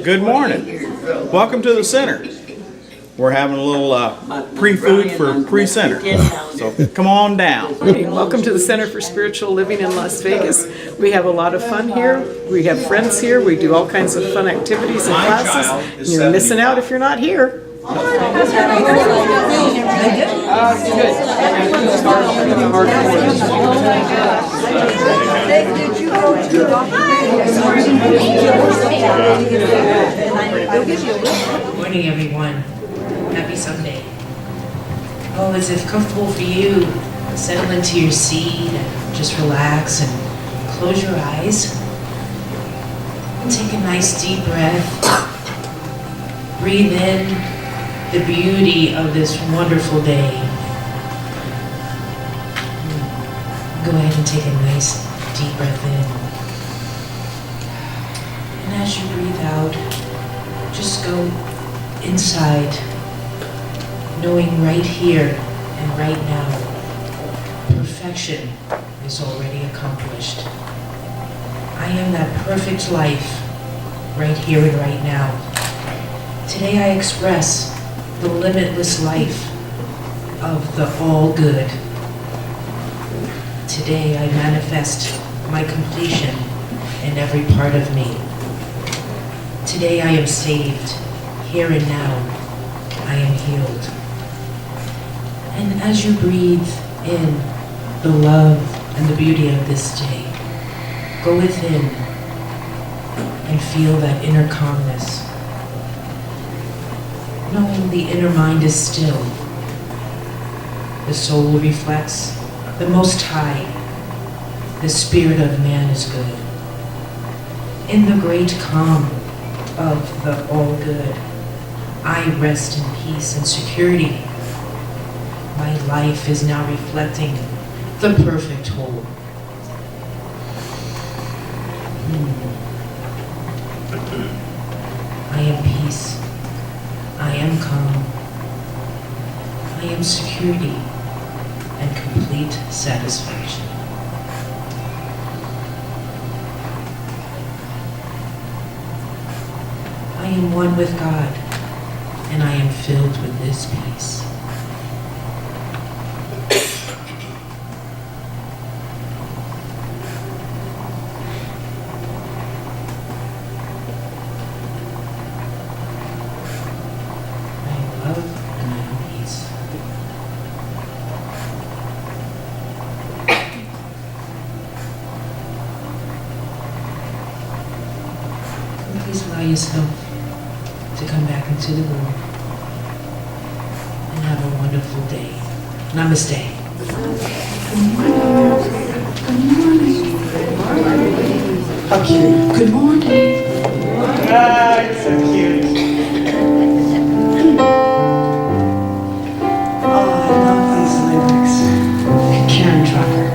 Good morning. Welcome to the center. We're having a little pre-food for pre-center. So come on down. Hey, welcome to the Center for Spiritual Living in Las Vegas. We have a lot of fun here. We have friends here. We do all kinds of fun activities and classes. And you're missing out if you're not here. Good morning, everyone. Happy Sunday. Oh, is it comfortable for you? Settle into your seat and just relax and close your eyes. And take a nice deep breath. Breathe in the beauty of this wonderful day. Go ahead and take a nice deep breath in. And as you breathe out, just go inside, knowing right here and right now, perfection is already accomplished. I am that perfect life right here and right now. Today I express the limitless life of the all good. Today I manifest my completion in every part of me. Today I am saved. Here and now I am healed. And as you breathe in the love and the beauty of this day, go within and feel that inner calmness. Knowing the inner mind is still. The soul reflects the Most High. The spirit of man is good. In the great calm of the all good, I rest in peace and security. My life is now reflecting the perfect whole. I am peace. I am calm. I am security and complete satisfaction. I am one with God, and I am filled with this peace. Please allow yourself to come back into the room and have a wonderful day. Namaste. How cute. Good morning. Ah, you're so cute. Oh, I love these lyrics. Karen Trucker.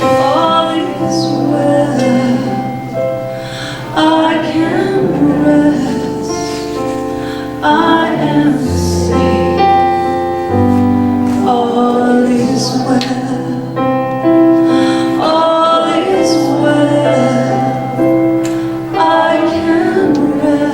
All is well. I can rest. I am safe. All is well. All is well. I can rest.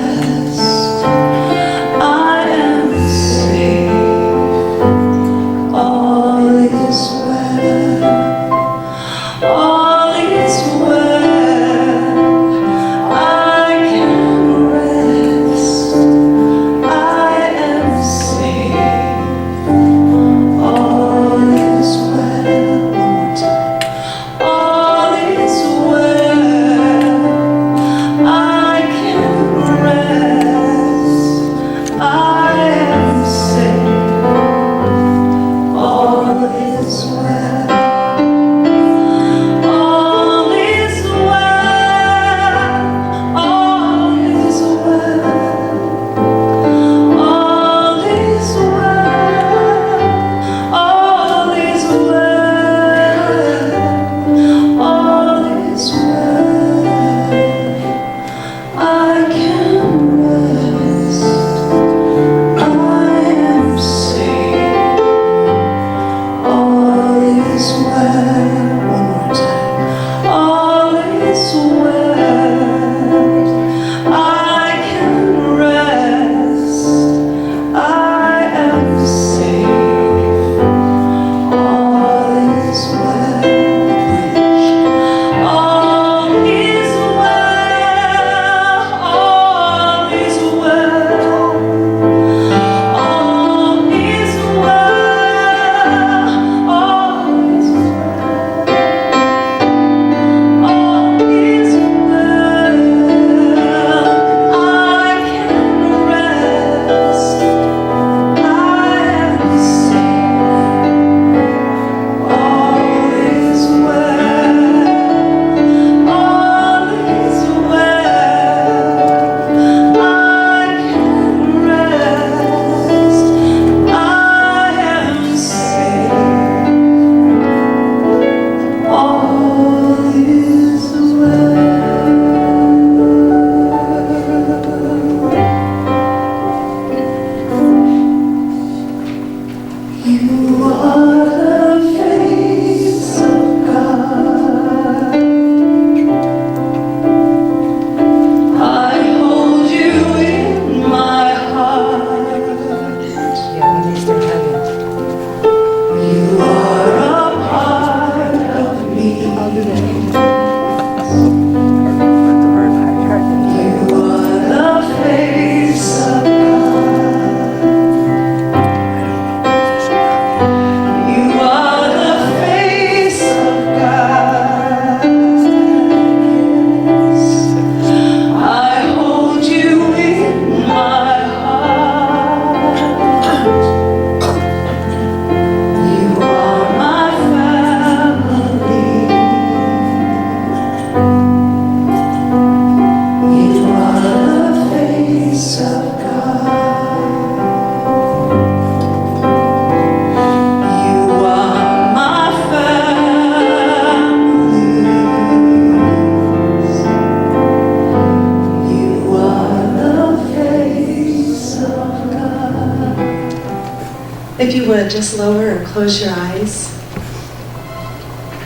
If you would, just lower or close your eyes.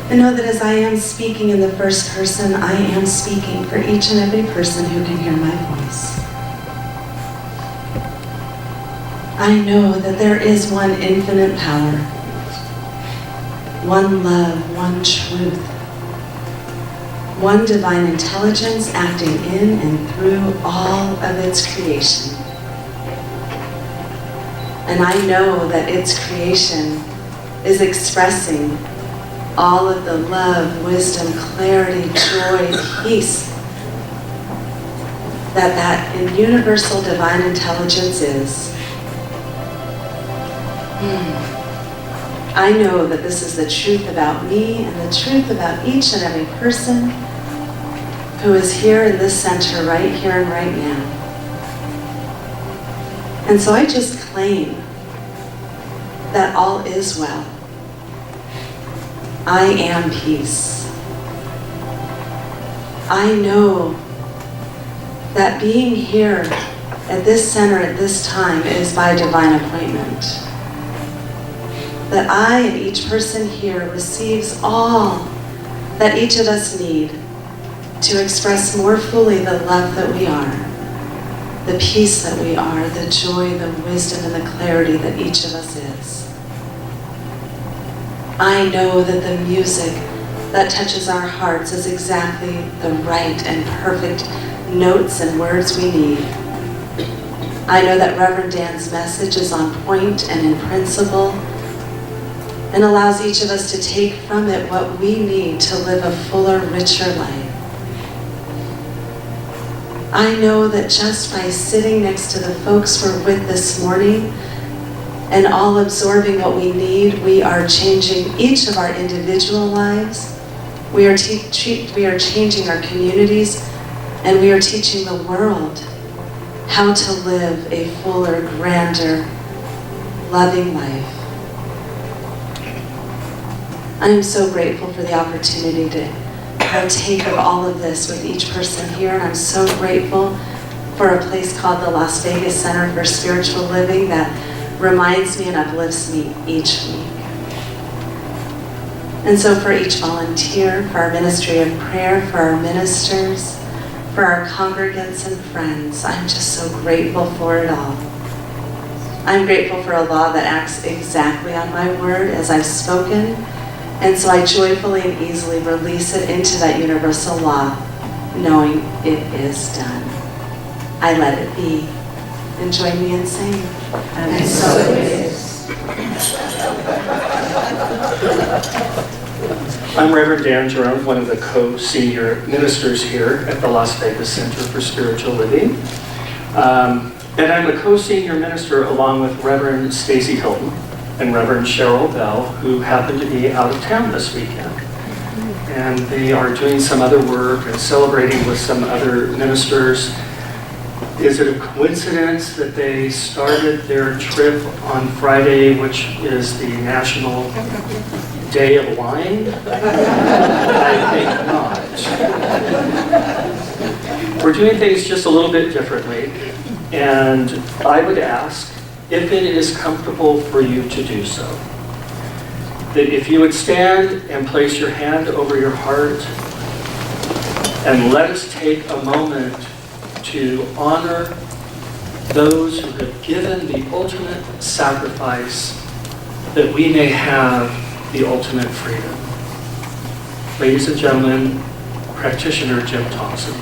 And know that as I am speaking in the first person, I am speaking for each and every person who can hear my voice. I know that there is one infinite power, one love, one truth, one divine intelligence acting in and through all of its creation. And I know that its creation is expressing all of the love, wisdom, clarity, joy, peace that universal divine intelligence is. I know that this is the truth about me and the truth about each and every person who is here in this center right here and right now. And so I just claim that all is well. I am peace. I know that being here at this center at this time is by divine appointment. That I and each person here receives all that each of us need to express more fully the love that we are, the peace that we are, the joy, the wisdom, and the clarity that each of us is. I know that the music that touches our hearts is exactly the right and perfect notes and words we need. I know that Reverend Dan's message is on point and in principle and allows each of us to take from it what we need to live a fuller, richer life. I know that just by sitting next to the folks we're with this morning and all absorbing what we need, we are changing each of our individual lives. We are changing our communities, and we are teaching the world how to live a fuller, grander, loving life. I am so grateful for the opportunity to partake of all of this with each person here, and I'm so grateful for a place called the Las Vegas Center for Spiritual Living that reminds me and uplifts me each week. And so for each volunteer, for our ministry of prayer, for our ministers, for our congregants and friends, I'm just so grateful for it all. I'm grateful for a law that acts exactly on my word as I've spoken, and so I joyfully and easily release it into that universal law, knowing it is done. I let it be. And join me in saying, and so it is. I'm Reverend Dan Jerome, one of the co-senior ministers here at the Las Vegas Center for Spiritual Living. And I'm a co-senior minister along with Reverend Stacy Hilton and Reverend Cheryl Bell, who happen to be out of town this weekend. And they are doing some other work and celebrating with some other ministers. Is it a coincidence that they started their trip on Friday, which is the National Day of Wine? I think not. We're doing things just a little bit differently, and I would ask if it is comfortable for you to do so, that if you would stand and place your hand over your heart and let us take a moment to honor those who have given the ultimate sacrifice that we may have the ultimate freedom. Ladies and gentlemen, practitioner Jim Thompson.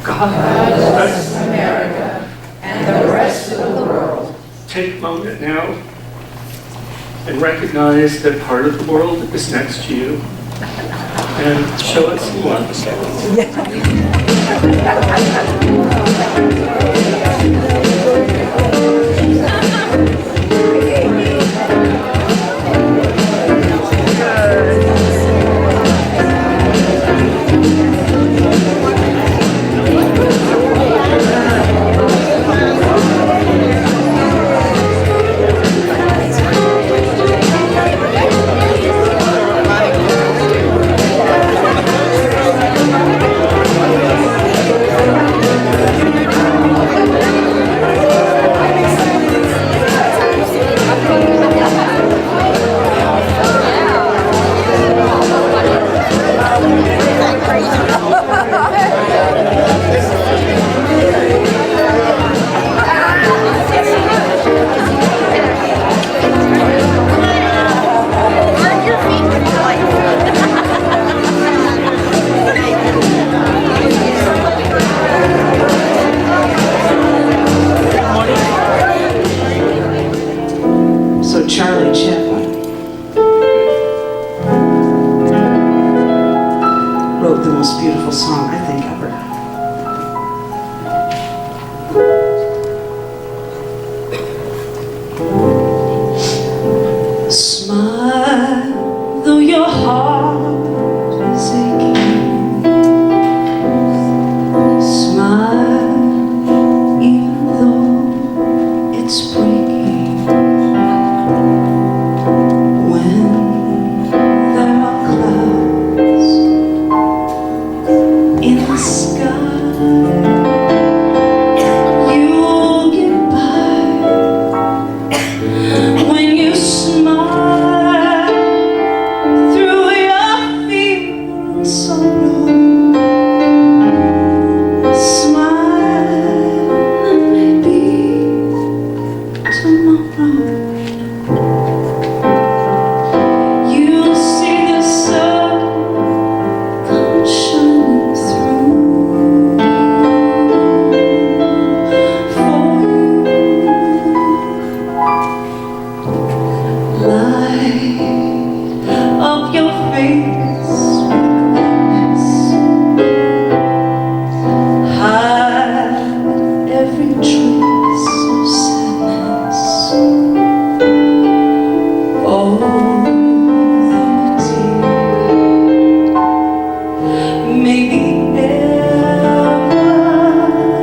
God bless America and the rest of the world. Take a moment now and recognize that part of the world is next to you and show it some love. wrote the most beautiful song I think ever. Smile, though your heart is aching. Smile, even though it's breaking. When there are clouds in the sky, you'll get by. When you smile through your feelings so low, smile and maybe tomorrow you'll see the sun come shining through for you. Light up your face with gladness. Hide every trace of sadness. Although a tear may be ever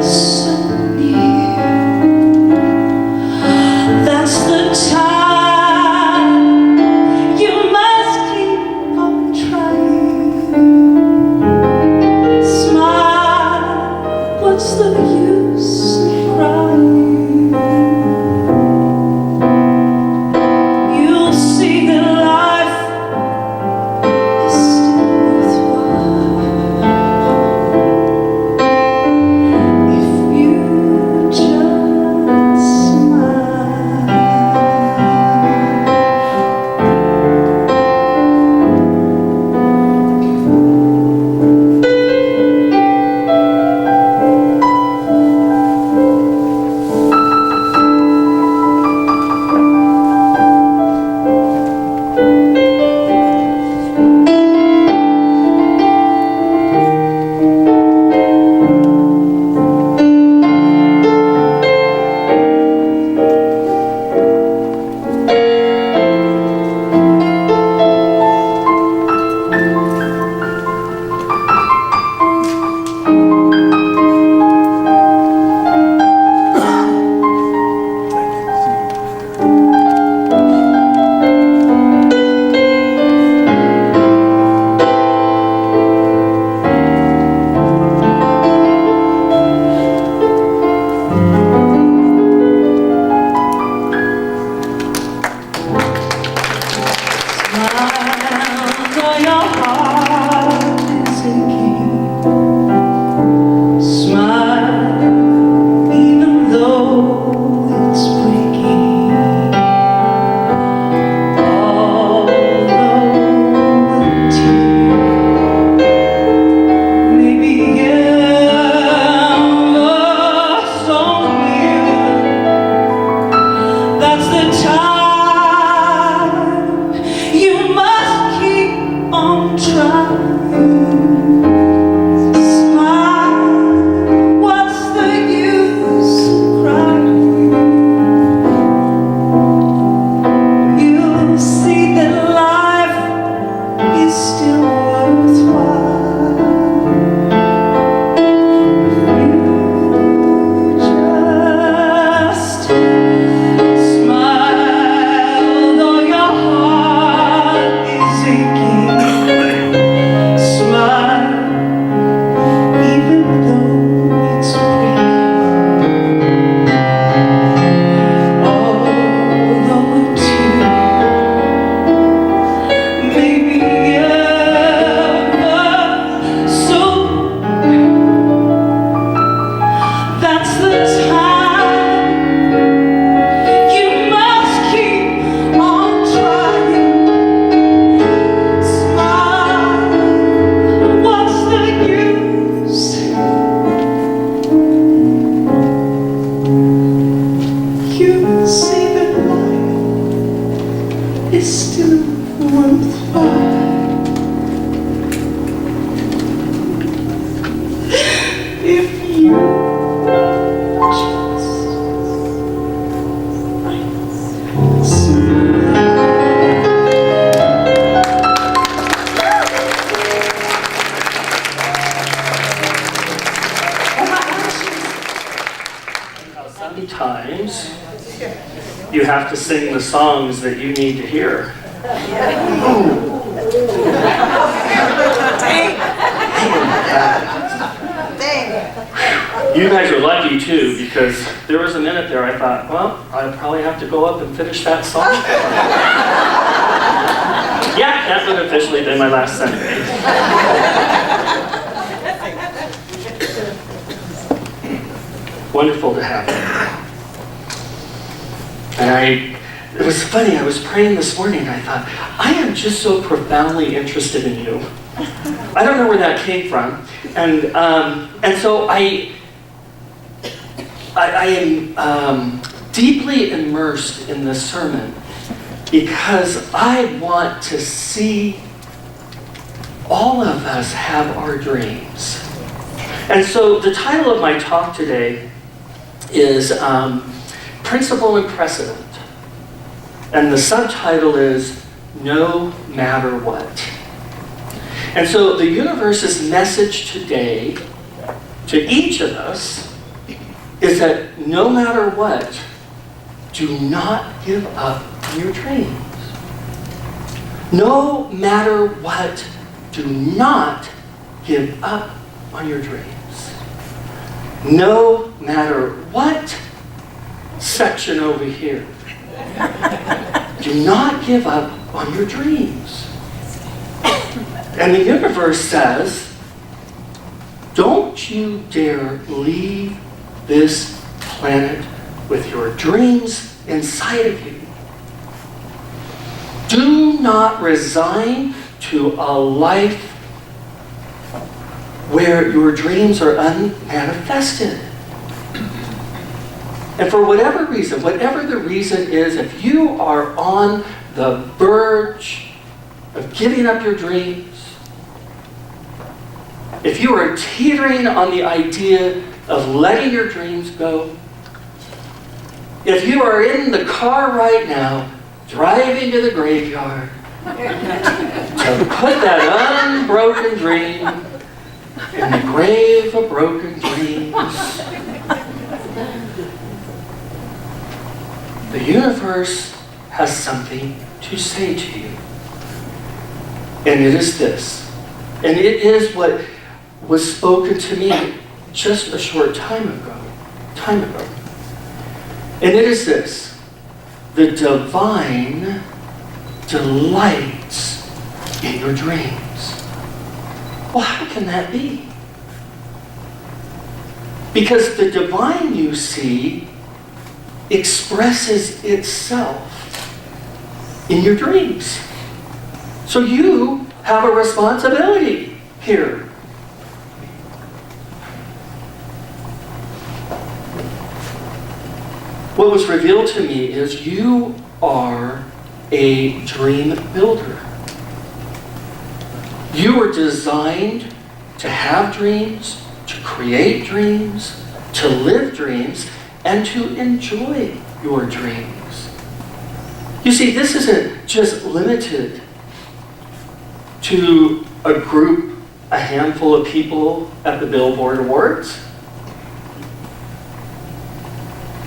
so near, that's the time you must keep on trying. Smile, what's the use of crying? You'll see that life is still worthwhile if you just smile. sometimes you have to sing the songs that you need to hear. You guys are lucky too, because there was a minute there I thought, well, I'd probably have to go up and finish that song. Yeah, that would officially be my last Sunday. Wonderful to have you. And it was funny, I was praying this morning and I thought, I am just so profoundly interested in you. I don't know where that came from. And so I am deeply immersed in this sermon because I want to see all of us have our dreams. And so the title of my talk today is Principle and Precedent. And the subtitle is No Matter What. And so the universe's message today to each of us is that no matter what, do not give up on your dreams. No matter what, do not give up on your dreams. No matter what, section over here, do not give up on your dreams. And the universe says, don't you dare leave this planet with your dreams inside of you. Do not resign to a life where your dreams are unmanifested. And for whatever reason, whatever the reason is, if you are on the verge of giving up your dreams, if you are teetering on the idea of letting your dreams go, if you are in the car right now, driving to the graveyard to put that unbroken dream in the grave of broken dreams, the universe has something to say to you. And it is this. And it is what was spoken to me just a short time ago. And it is this. The divine delights in your dreams. Well, how can that be? Because the divine, you see, expresses itself in your dreams. So you have a responsibility here. What was revealed to me is you are a dream builder. You were designed to have dreams, to create dreams, to live dreams, and to enjoy your dreams. You see, this isn't just limited to a group, a handful of people at the Billboard Awards,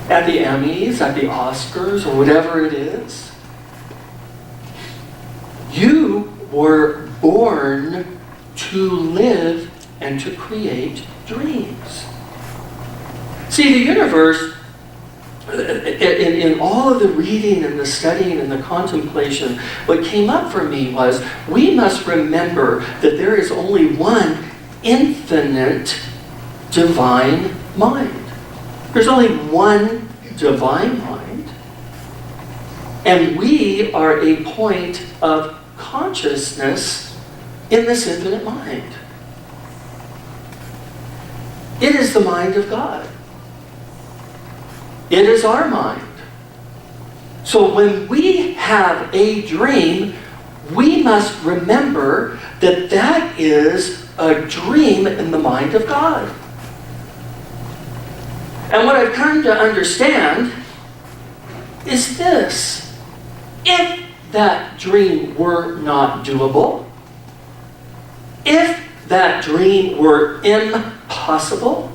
at the Emmys, at the Oscars, or whatever it is. You were born to live and to create dreams. See, the universe, in all of the reading and the studying and the contemplation, what came up for me was we must remember that there is only one infinite divine mind. There's only one divine mind. And we are a point of consciousness in this infinite mind. It is the mind of God. It is our mind. So when we have a dream, we must remember that that is a dream in the mind of God. And what I've come to understand is this. If that dream were not doable, if that dream were impossible,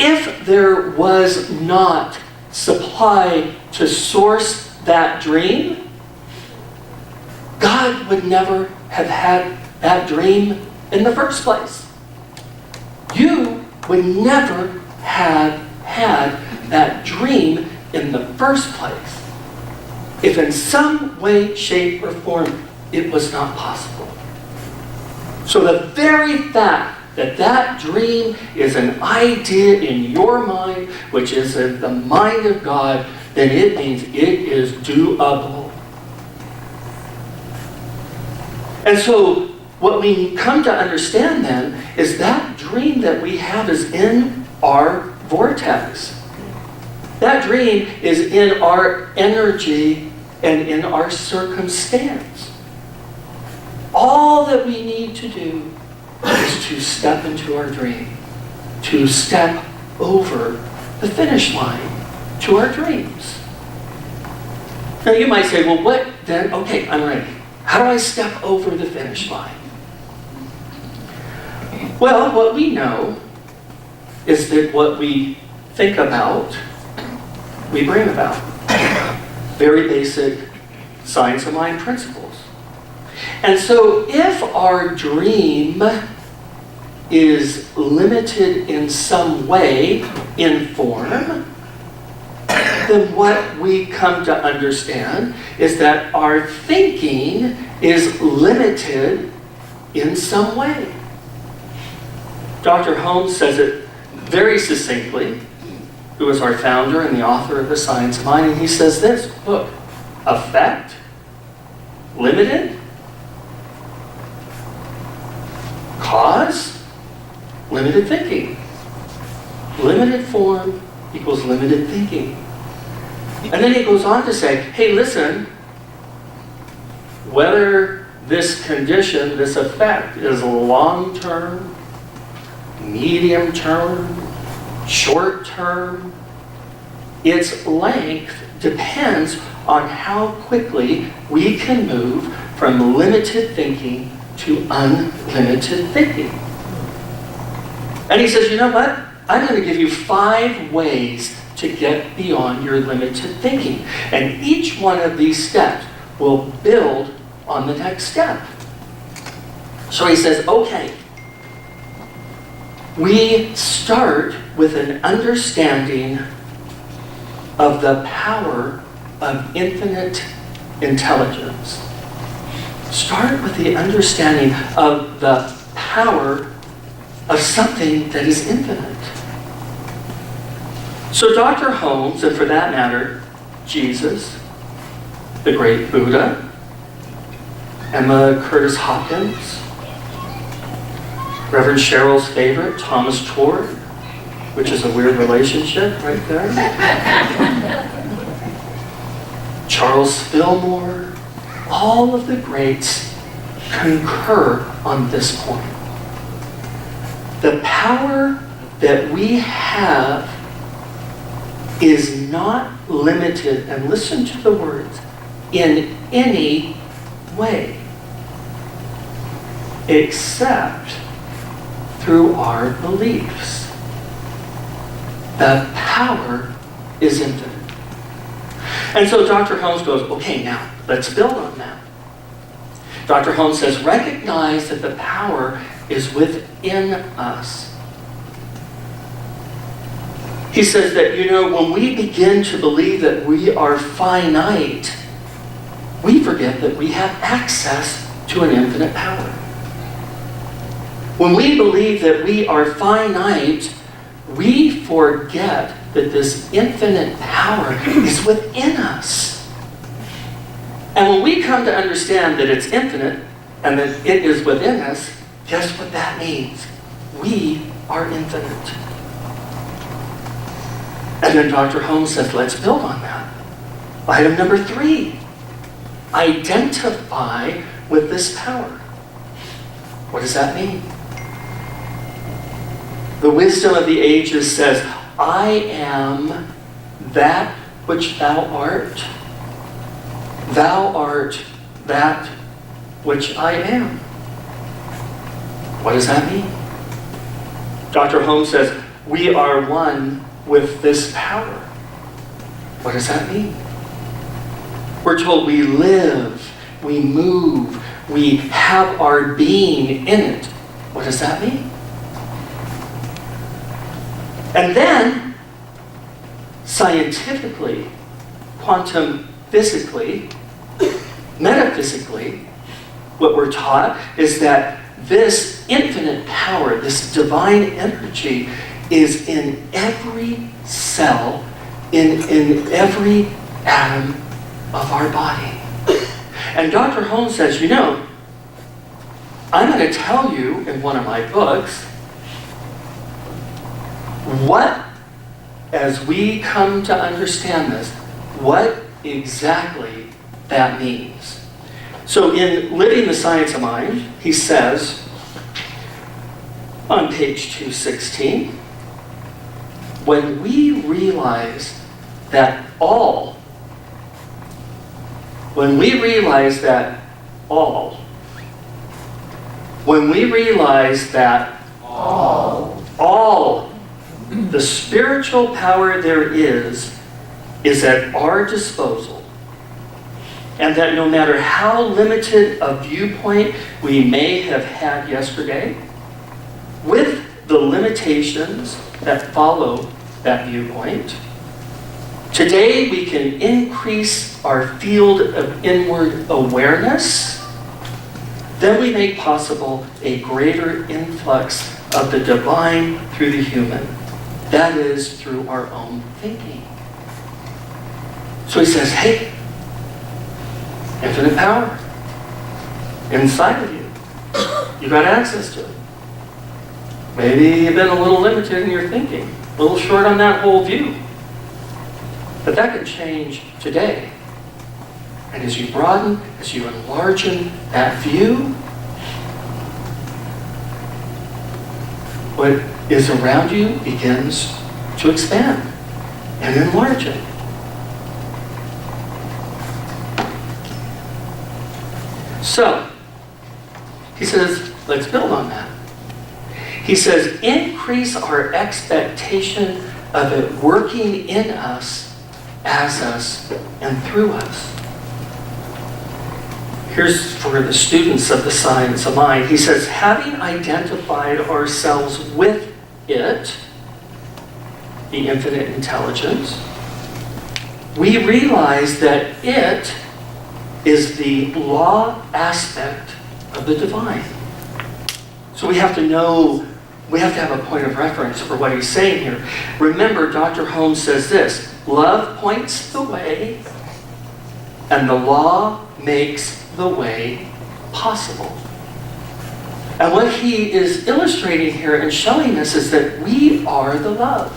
if there was not supply to source that dream, God would never have had that dream in the first place. You would never have had that dream in the first place if in some way, shape, or form it was not possible. So the very fact that that dream is an idea in your mind, which is in the mind of God, then it means it is doable. And so what we come to understand then is that dream that we have is in our vortex. That dream is in our energy and in our circumstance. All that we need to do is to step into our dream, to step over the finish line to our dreams. Now you might say, well, what then? Okay, I'm ready. How do I step over the finish line? Well, what we know is that what we think about, we bring about. Very basic science of mind principles. And so if our dream is limited in some way, in form, then what we come to understand is that our thinking is limited in some way. Dr. Holmes says it very succinctly, who is our founder and the author of The Science of Mind, and he says this, look, effect, limited, cause, limited thinking. Limited form equals limited thinking. And then he goes on to say, hey, listen, whether this condition, this effect is long-term, medium-term, short-term, its length depends on how quickly we can move from limited thinking to unlimited thinking. And he says, you know what? I'm going to give you 5 ways to get beyond your limited thinking. And each one of these steps will build on the next step. So he says, okay, we start with an understanding of the power of infinite intelligence. Start with the understanding of the power of something that is infinite. So Dr. Holmes, and for that matter, Jesus, the great Buddha, Emma Curtis Hopkins, Reverend Cheryl's favorite, Thomas Tord, which is a weird relationship right there, Charles Fillmore, all of the greats concur on this point. The power that we have is not limited, and listen to the words, in any way, except through our beliefs. The power is infinite. And so Dr. Holmes goes, okay, now, let's build on that. Dr. Holmes says, recognize that the power is within us. He says that, when we begin to believe that we are finite, we forget that we have access to an infinite power. When we believe that we are finite, we forget that this infinite power is within us. And when we come to understand that it's infinite and that it is within us, guess what that means? We are infinite. And then Dr. Holmes says, let's build on that. Item number 3, identify with this power. What does that mean? The wisdom of the ages says, I am that which thou art. Thou art that which I am. What does that mean? Dr. Holmes says, we are one with this power. What does that mean? We're told we live, we move, we have our being in it. What does that mean? And then, scientifically, quantum physically, metaphysically, what we're taught is that this infinite power, this divine energy, is in every cell, in every atom of our body. And Dr. Holmes says, you know, I'm going to tell you in one of my books what, as we come to understand this, what exactly that means. So in Living the Science of Mind, he says on page 216, when we realize that all, when we realize that all, the spiritual power there is at our disposal, and that no matter how limited a viewpoint we may have had yesterday, with the limitations that follow that viewpoint, today we can increase our field of inward awareness. Then we make possible a greater influx of the divine through the human. That is through our own thinking. So he says, hey, infinite power inside of you. You got access to it. Maybe you've been a little limited in your thinking, a little short on that whole view. But that can change today. And as you broaden, as you enlarge that view, what is around you begins to expand and enlarge it. So, he says, let's build on that. He says, increase our expectation of it working in us, as us, and through us. Here's for the students of the science of mind. He says, having identified ourselves with it, the infinite intelligence, we realize that it is the law aspect of the divine. So we have to know, we have to have a point of reference for what he's saying here. Remember, Dr. Holmes says this, love points the way, and the law makes the way possible. And what he is illustrating here and showing us is that we are the love.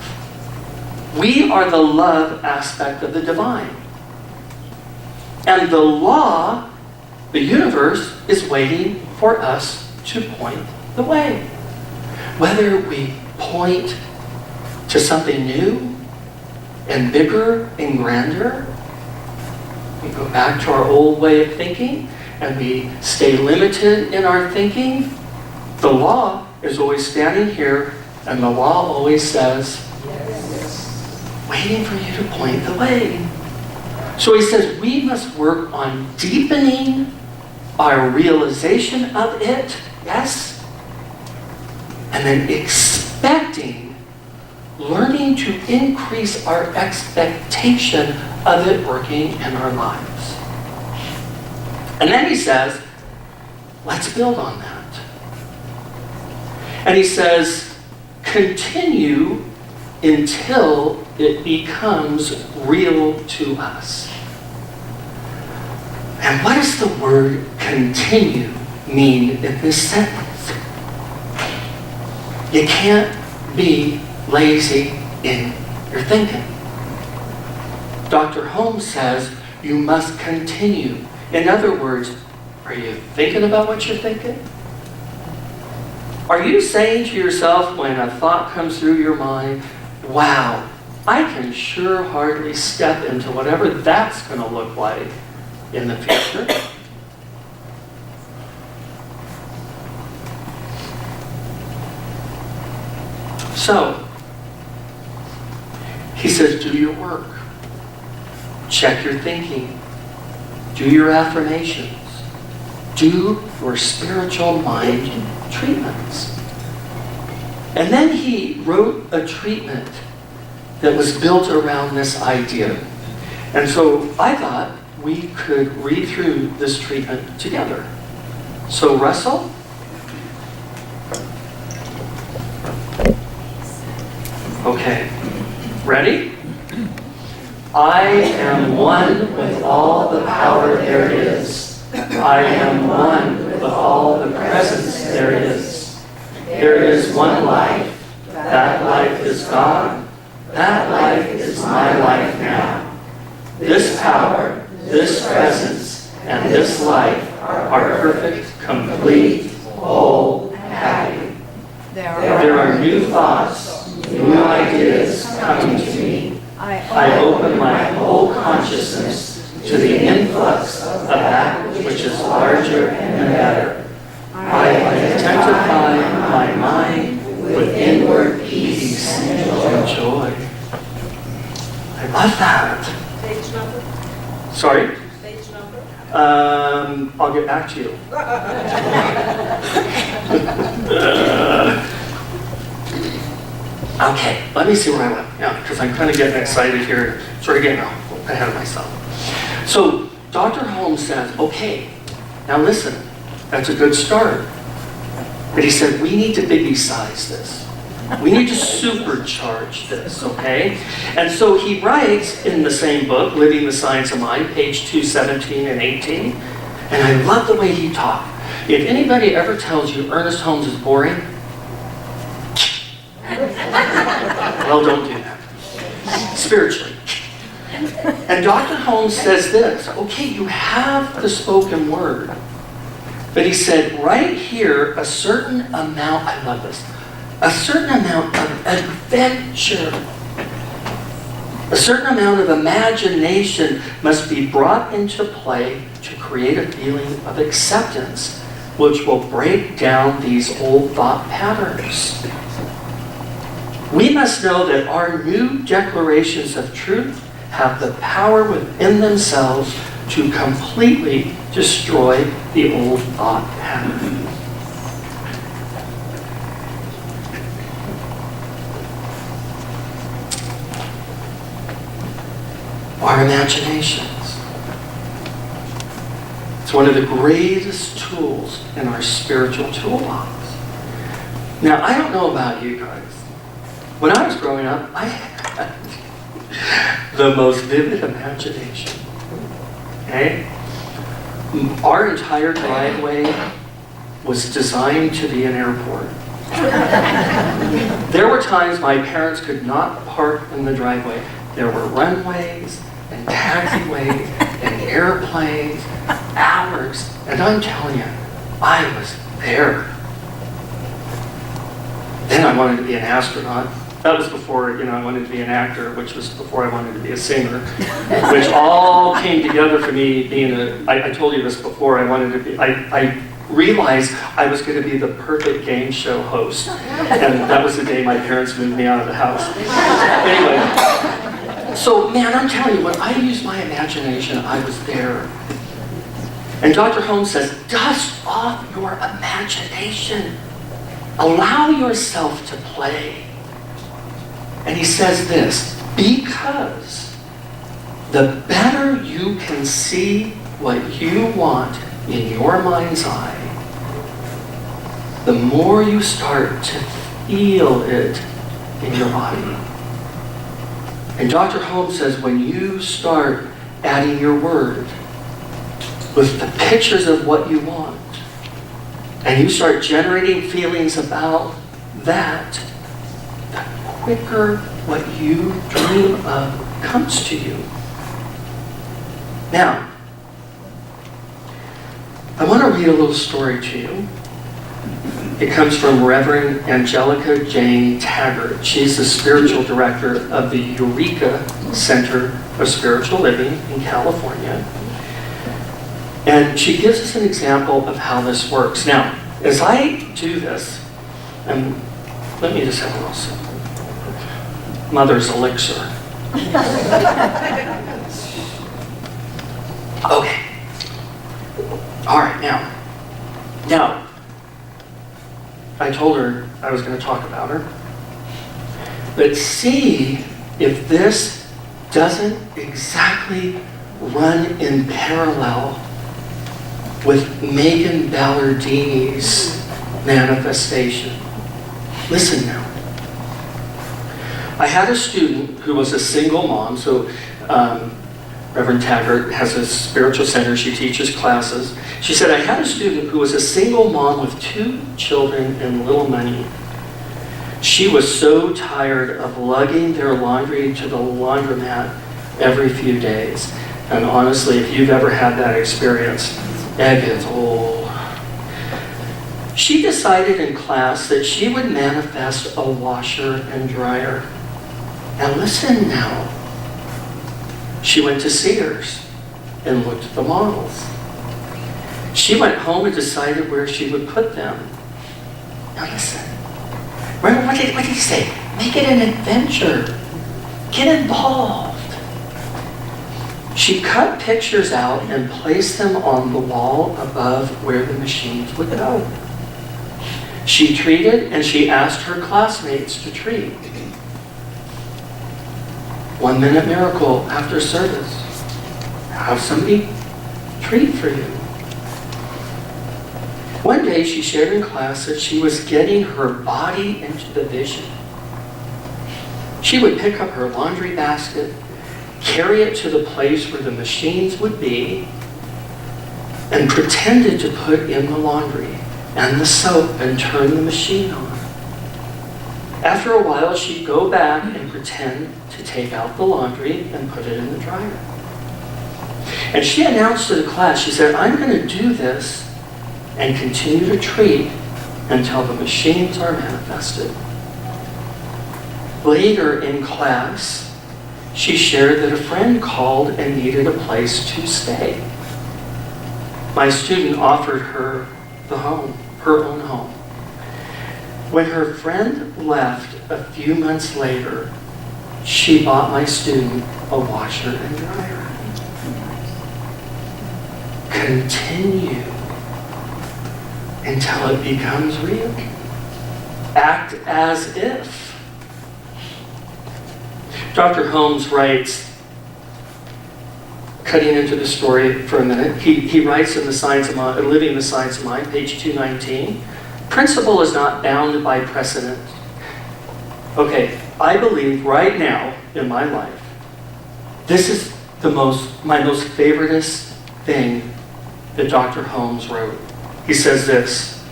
We are the love aspect of the divine. And the law, the universe, is waiting for us to point the way. Whether we point to something new and bigger and grander, we go back to our old way of thinking and we stay limited in our thinking, the law is always standing here and the law always says, yes, waiting for you to point the way. So he says we must work on deepening our realization of it, yes, and then expecting, learning to increase our expectation of it working in our lives. And then he says, let's build on that. And he says, continue until it becomes real to us. And what does the word continue mean in this sentence? You can't be lazy in your thinking. Dr. Holmes says you must continue. In other words, are you thinking about what you're thinking? Are you saying to yourself when a thought comes through your mind, wow, I can sure hardly step into whatever that's going to look like in the future? So, He says, do your work. Check your thinking. Do your affirmations. Do your spiritual mind treatments. And then he wrote a treatment that was built around this idea. And so I thought we could read through this treatment together. So Russell? Okay. Ready? I am one with all the power there is. I am one with all the presence there is. There is one life. That life is God. That life is my life now. This power, this presence, and this life are perfect, complete, whole, happy. There are new thoughts, new ideas coming to me. I open my whole consciousness to the influx of that which is larger and better. I identify my mind with inward peace and joy. I love that. Page number? Sorry? Page number? I'll get back to you. Okay, let me see where I went. Yeah, because I'm kind of getting excited here, sort of getting ahead of myself. So Dr. Holmes says, okay, now listen, that's a good start. But he said, we need to biggie size this. We need to supercharge this, okay? And so he writes in the same book, Living the Science of Mind, page 217 and 18, and I love the way he talked. If anybody ever tells you Ernest Holmes is boring, well, don't do that. Spiritually. And Dr. Holmes says this, okay, you have the spoken word, but he said, right here, a certain amount, I love this, a certain amount of adventure, a certain amount of imagination must be brought into play to create a feeling of acceptance, which will break down these old thought patterns. We must know that our new declarations of truth have the power within themselves to completely destroy the old thought pattern. Our imaginations. It's one of the greatest tools in our spiritual toolbox. Now, I don't know about you guys. When I was growing up, I had the most vivid imagination. Okay? Our entire driveway was designed to be an airport. There were times my parents could not park in the driveway. There were runways and taxiways and airplanes, hours. And I'm telling you, I was there. Then I wanted to be an astronaut. That was before, I wanted to be an actor, which was before I wanted to be a singer, which all came together for me being I told you this before, I realized I was going to be the perfect game show host. And that was the day my parents moved me out of the house. Anyway, so man, I'm telling you, when I used my imagination, I was there. And Dr. Holmes says, dust off your imagination. Allow yourself to play. And he says this, because the better you can see what you want in your mind's eye, the more you start to feel it in your body. And Dr. Holmes says when you start adding your word with the pictures of what you want, and you start generating feelings about that, quicker what you dream of comes to you. Now, I want to read a little story to you. It comes from Reverend Angelica Jane Taggart. She's the spiritual director of the Eureka Center of Spiritual Living in California. And she gives us an example of how this works. Now, as I do this, and let me just have a little sip. Mother's elixir. Okay. All right, now, I told her I was going to talk about her. But see if this doesn't exactly run in parallel with Megan Ballardini's manifestation. Listen now. I had a student who was a single mom, so Reverend Taggart has a spiritual center. She teaches classes. She said, I had a student who was a single mom with 2 children and little money. She was so tired of lugging their laundry to the laundromat every few days. And honestly, if you've ever had that experience, it gets old. She decided in class that she would manifest a washer and dryer. Now listen now. She went to Sears and looked at the models. She went home and decided where she would put them. Now listen. What did he say? Make it an adventure. Get involved. She cut pictures out and placed them on the wall above where the machines would go. She treated and she asked her classmates to treat. 1 minute miracle after service. Have somebody treat for you. One day she shared in class that she was getting her body into the vision. She would pick up her laundry basket, carry it to the place where the machines would be, and pretended to put in the laundry and the soap and turn the machine on. After a while, she'd go back and pretend to take out the laundry and put it in the dryer. And she announced to the class, she said, I'm going to do this and continue to treat until the machines are manifested. Later in class, she shared that a friend called and needed a place to stay. My student offered her the home, her own home. When her friend left a few months later, she bought my student a washer and dryer. Continue until it becomes real. Act as if. Dr. Holmes writes, cutting into the story for a minute, he writes in the Science of Mind, Living the Science of Mind, page 219, principle is not bound by precedent. Okay, I believe right now in my life, this is my most favoriteest thing that Dr. Holmes wrote. He says this,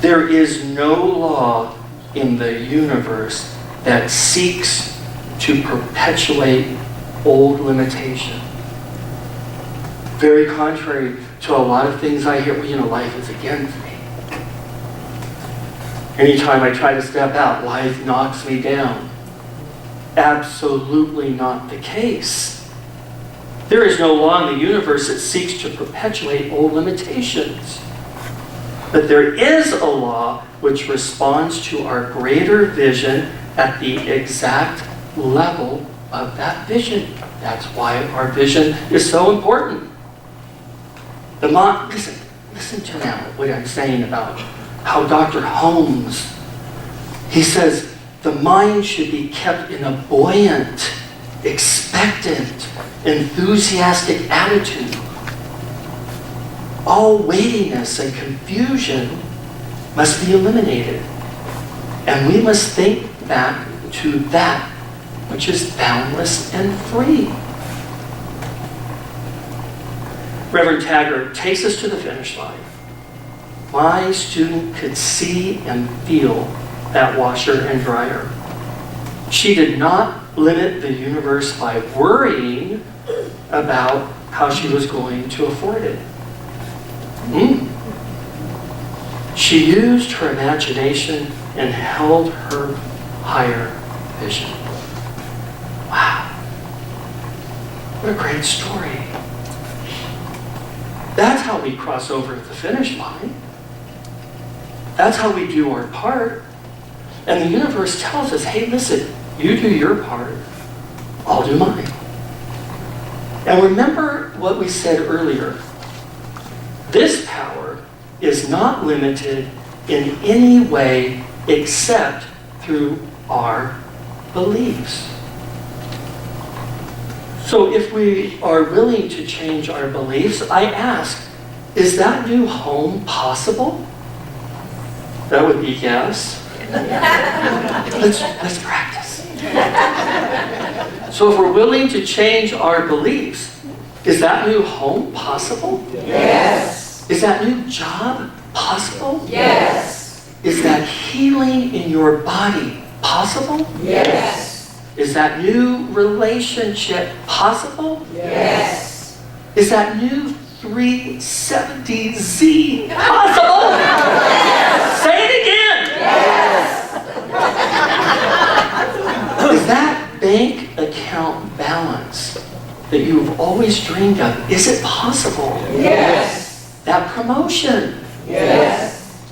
there is no law in the universe that seeks to perpetuate old limitation. Very contrary to a lot of things I hear, life is against me. Anytime I try to step out, life knocks me down. Absolutely not the case. There is no law in the universe that seeks to perpetuate old limitations. But there is a law which responds to our greater vision at the exact level of that vision. That's why our vision is so important. Listen to now what I'm saying about how Dr. Holmes, he says, the mind should be kept in a buoyant, expectant, enthusiastic attitude. All weightiness and confusion must be eliminated. And we must think back to that which is boundless and free. Reverend Taggart takes us to the finish line. My student could see and feel that washer and dryer. She did not limit the universe by worrying about how she was going to afford it. She used her imagination and held her higher vision. Wow. What a great story. That's how we cross over the finish line. That's how we do our part. And the universe tells us, hey, listen, You do your part, I'll do mine. And remember what we said earlier. This power is not limited in any way except through our beliefs. So if we are willing to change our beliefs, I ask, is that new home possible? That would be yes. Let's practice. So if we're willing to change our beliefs, is that new home possible? Yes. Is that new job possible? Yes. Is that healing in your body possible? Yes. Is that new relationship possible? Yes. Is that new 370Z possible? Say it again! Yes. Is that bank account balance that you've always dreamed of, is it possible? Yes. That promotion? Yes.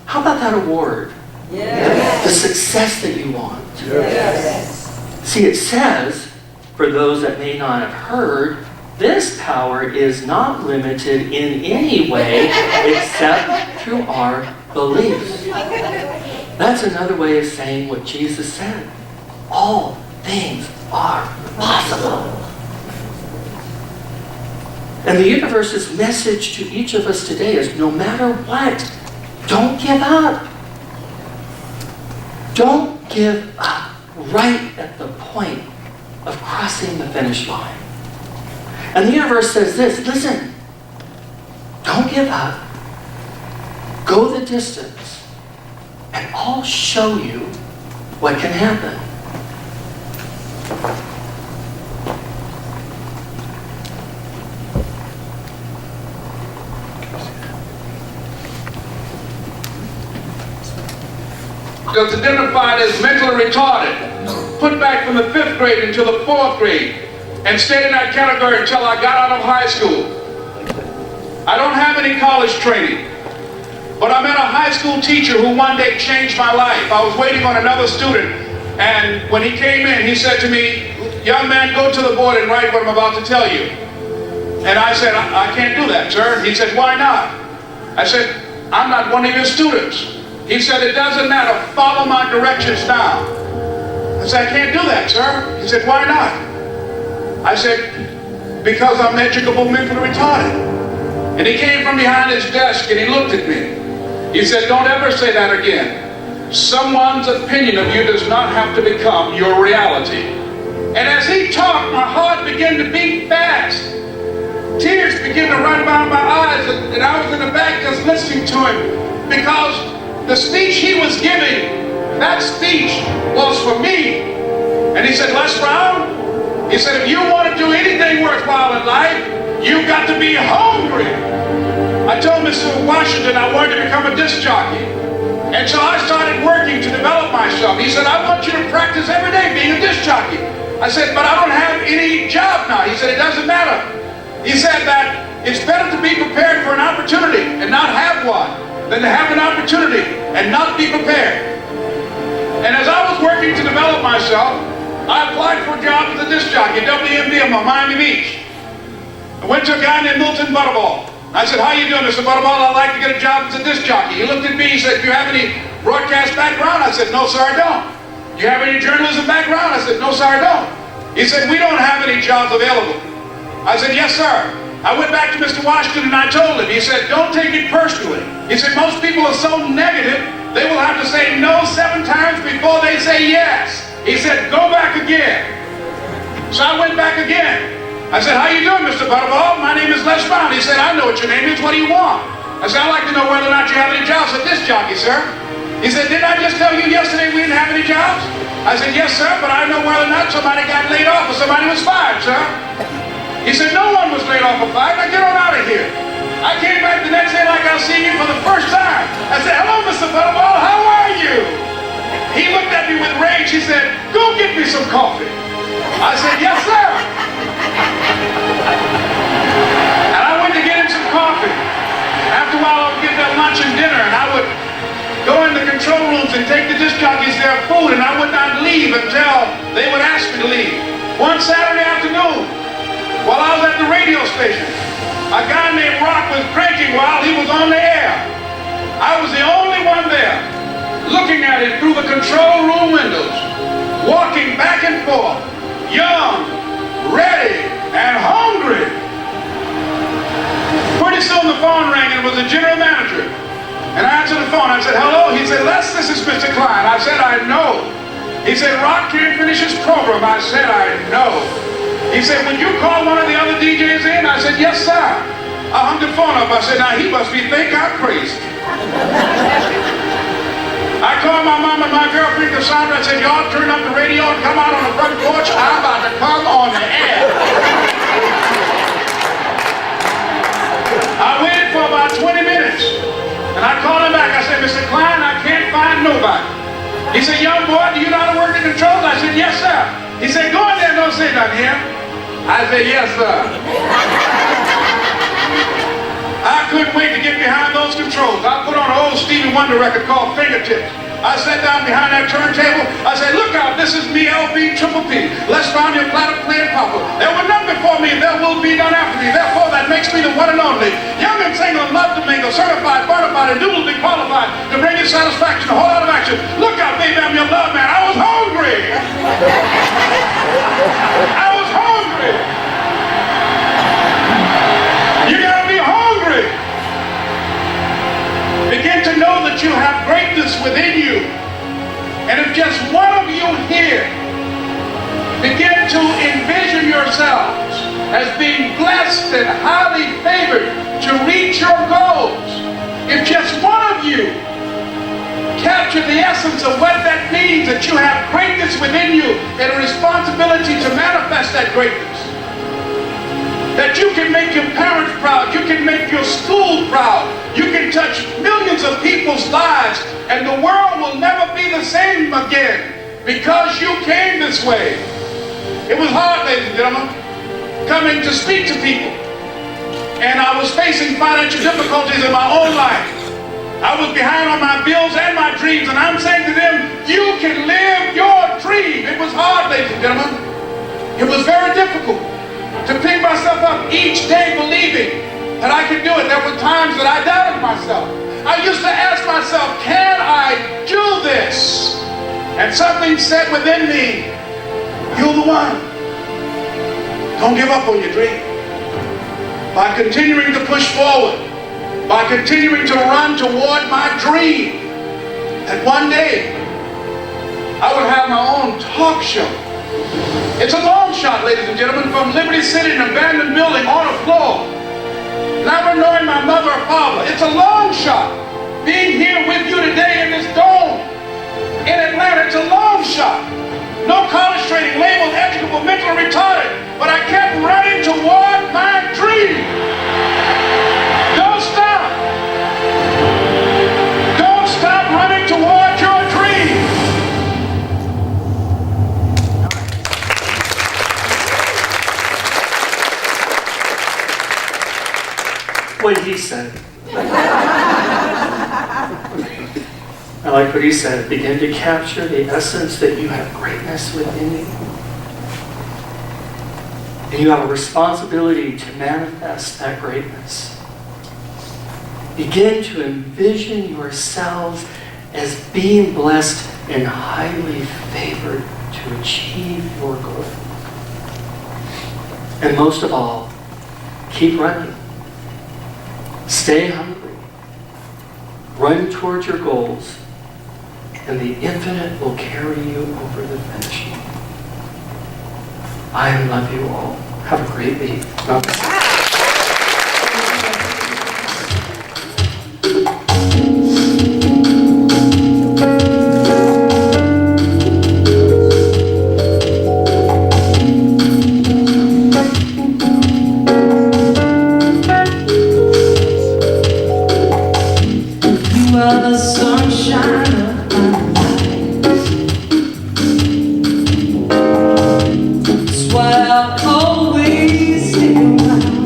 How about that award? Yes. The success that you want? Yes. See, it says, for those that may not have heard, this power is not limited in any way except through our beliefs. That's another way of saying what Jesus said. All things are possible. And the universe's message to each of us today is, no matter what, don't give up. Don't give up right at the point of crossing the finish line. And the universe says this, listen, don't give up. Go the distance, and I'll show you what can happen. Was identified as mentally retarded, put back from the 5th grade into the 4th grade, and stayed in that category until I got out of high school. I don't have any college training, but I met a high school teacher who one day changed my life. I was waiting on another student, and when he came in, he said to me, young man, go to the board and write what I'm about to tell you. And I said, I can't do that, sir. He said, why not? I said, I'm not one of your students. He said, it doesn't matter, follow my directions now. I said, I can't do that, sir. He said, why not? I said, because I'm educable mentally retarded. And he came from behind his desk and he looked at me. He said, don't ever say that again. Someone's opinion of you does not have to become your reality. And as he talked, my heart began to beat fast. Tears began to run down my eyes, and I was in the back just listening to him, because the speech he was giving, that speech was for me. And he said, Les Brown, he said, if you want to do anything worthwhile in life, you've got to be hungry. I told Mr. Washington I wanted to become a disc jockey. And so I started working to develop myself. He said, I want you to practice every day being a disc jockey. I said, but I don't have any job now. He said, it doesn't matter. He said that it's better to be prepared for an opportunity and not have one than to have an opportunity and not be prepared. And as I was working to develop myself, I applied for a job as a disc jockey at WMBM on Miami Beach. I went to a guy named Milton Butterball. I said, how you doing, Mr. Butterball? I'd like to get a job as a disc jockey. He looked at me, he said, do you have any broadcast background? I said, no, sir, I don't. Do you have any journalism background? I said, no, sir, I don't. He said, we don't have any jobs available. I said, yes, sir. I went back to Mr. Washington and I told him, he said, don't take it personally. He said, most people are so negative, they will have to say no 7 times before they say yes. He said, go back again. So I went back again. I said, how you doing, Mr. Butterball? My name is Les Brown. He said, I know what your name is. What do you want? I said, I'd like to know whether or not you have any jobs at disc jockey, sir. He said, didn't I just tell you yesterday we didn't have any jobs? I said, yes, sir, but I know whether or not somebody got laid off or somebody was fired, sir. He said, no one was laid off or fired. Now get on out of here. I came back the next day like I was seeing you for the first time. I said, hello, Mr. Butterball, how are you? He looked at me with rage. He said, go get me some coffee. I said, yes, sir. And I went to get him some coffee. After a while, I would get them lunch and dinner, and I would go in the control rooms and take the disc jockeys their food, and I would not leave until they would ask me to leave. One Saturday afternoon, while I was at the radio station, a guy named Rock was drinking while he was on the air. I was the only one there, looking at it through the control room windows, walking back and forth, young, ready, and hungry. Pretty soon the phone rang and it was the general manager. And I answered the phone. I said, hello? He said, Les, this is Mr. Klein. I said, I know. He said, Rock can't finish his program. I said, I know. He said, would you call one of the other DJs in? I said, yes, sir. I hung the phone up. I said, now he must think I'm crazy. I called my mom and my girlfriend, Cassandra. I said, y'all turn up the radio and come out on the front porch. I'm about to come on the air. I waited for about 20 minutes. And I called him back. I said, Mr. Klein, I can't find nobody. He said, young boy, do you know how to work the controls? I said, yes, sir. He said, go in there and don't say nothing here. I said, yes, sir. I couldn't wait to get behind those controls. I put on an old Stevie Wonder record called Fingertips. I sat down behind that turntable. I said, look out, this is me, LV Triple P. Let's find your platter playing papa. There were none before me, and there will be none after me. Therefore, that makes me the one and only. Young and single, love to mingle, certified, bona fide, indubitably qualified to bring you satisfaction, a whole lot of action. Look out, baby, I'm your love man. I was hungry. I was hungry. You gotta be hungry. Begin to know that you have greatness within you. And if just one of you here begin to envision yourselves as being blessed and highly favored to reach your goals, if just one of you capture the essence of what that means, that you have greatness within you and a responsibility to manifest that greatness, that you can make your parents proud, you can make your school proud, you can touch millions of people's lives, and the world will never be the same again because you came this way. It was hard, ladies and gentlemen, coming to speak to people. And I was facing financial difficulties in my own life. I was behind on my bills and my dreams, and I'm saying to them, you can live your dream. It was hard, ladies and gentlemen. It was very difficult to pick myself up each day believing that I could do it. There were times that I doubted myself. I used to ask myself, can I do this? And something said within me, you're the one. Don't give up on your dream. By continuing to push forward, by continuing to run toward my dream, that one day I would have my own talk show. It's a long shot, ladies and gentlemen, from Liberty City, an abandoned building on a floor, never knowing my mother or father. It's a long shot. Being here with you today in this dome in Atlanta, it's a long shot. No college training, labeled educable, mentally retarded, but I kept running toward my dream. Don't stop. Don't stop running toward your dream. What he said. I like what he said. Begin to capture the essence that you have greatness within you. And you have a responsibility to manifest that greatness. Begin to envision yourselves as being blessed and highly favored to achieve your goal. And most of all, keep running. Stay hungry. Run towards your goals, and the infinite will carry you over the finish line. I love you all. Have a great week. Namaste. Always stick around.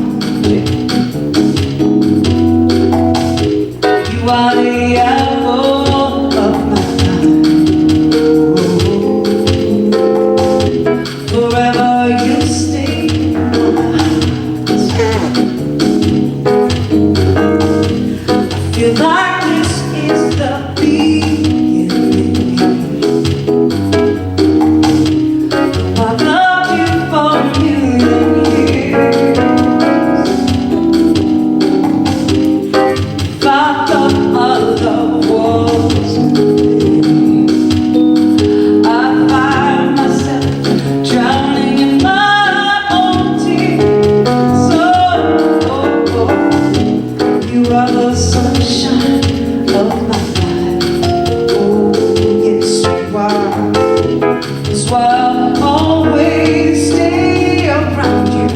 why I'll always stay around you.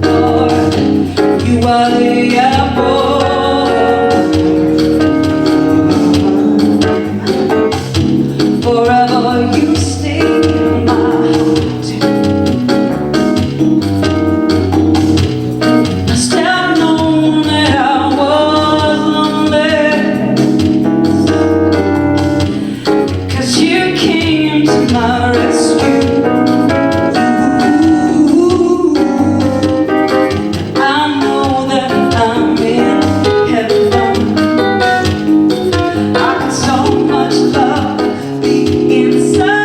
Lord, you are the apple. Forever you stay in my heart. Must have known that I was lonely, 'cause you came to my rescue. I know that I'm in heaven. I got so much love inside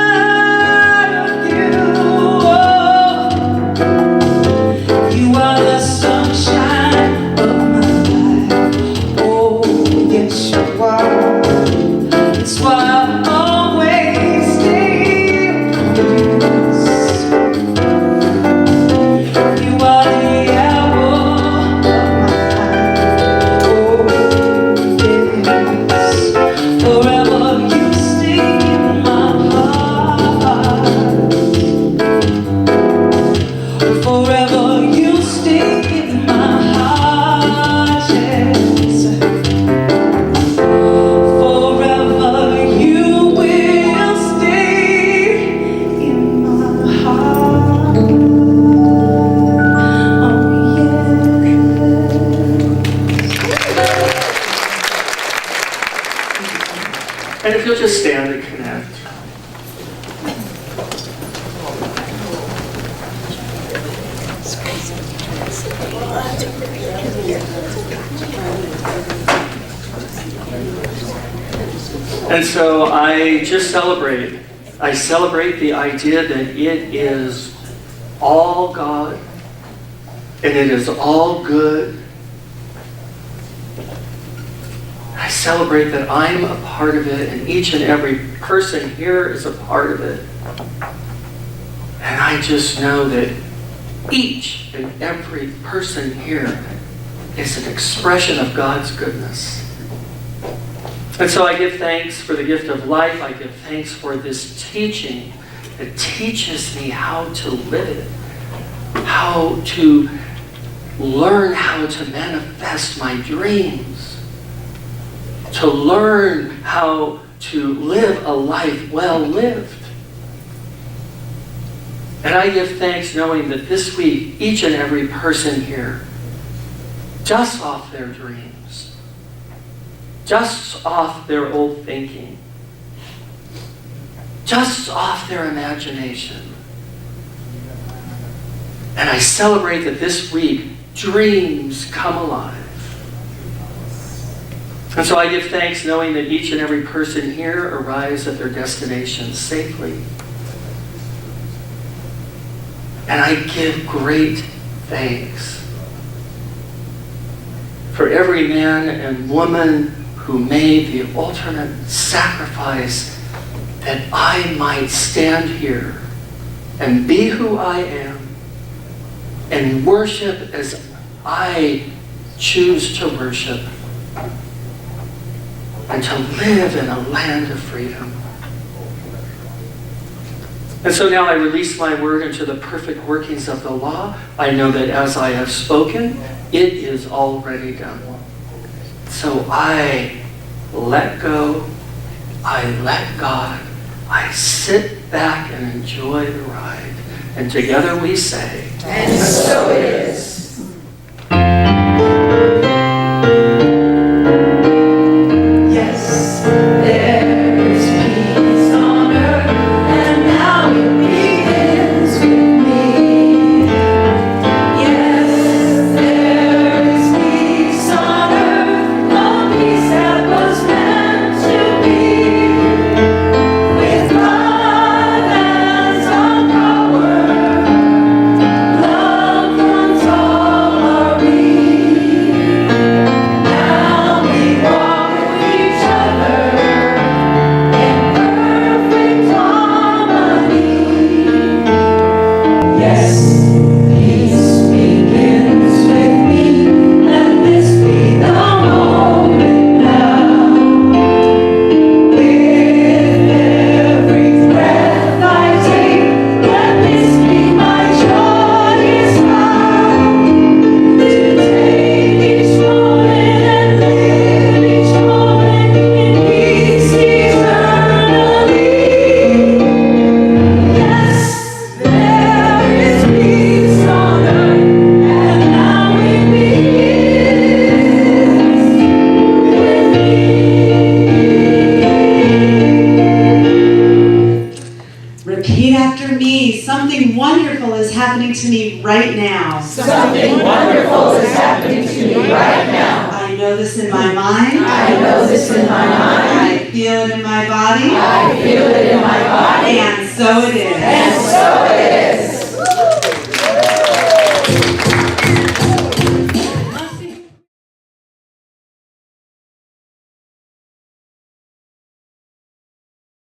of you. You are the sunshine of my life. Oh, yes you are. That's why I'll always stay close. You are the apple of my eye. Oh, yes. Forever you stay in my heart. Forever you stay in my heart, yes. Forever you will stay in my heart. Oh, yeah. And if you'll just stand and connect. And so I just celebrate. I celebrate the idea that it is all God and it is all good. I celebrate that I'm a part of it and each and every person here is a part of it. And I just know that each and every person here is an expression of God's goodness. And so I give thanks for the gift of life. I give thanks for this teaching that teaches me how to live it, how to learn how to manifest my dreams, to learn how to live a life well lived. And I give thanks knowing that this week, each and every person here, just off their dreams, just off their old thinking, just off their imagination. And I celebrate that this week, dreams come alive. And so I give thanks knowing that each and every person here arrives at their destination safely. And I give great thanks for every man and woman who made the ultimate sacrifice that I might stand here and be who I am and worship as I choose to worship and to live in a land of freedom. And so now I release my word into the perfect workings of the law. I know that as I have spoken, it is already done. So I let go, I let God, I sit back and enjoy the ride. And together we say, And so it is. Yes, there is peace on earth, and now it begins with me. Yes, there is peace on earth, a peace that was meant to be. With God as our power, love runs all after me, something wonderful is happening to me right now. Something wonderful is happening to me right now. I know this in my mind. I know this in my mind. I feel it in my body. I feel it in my body.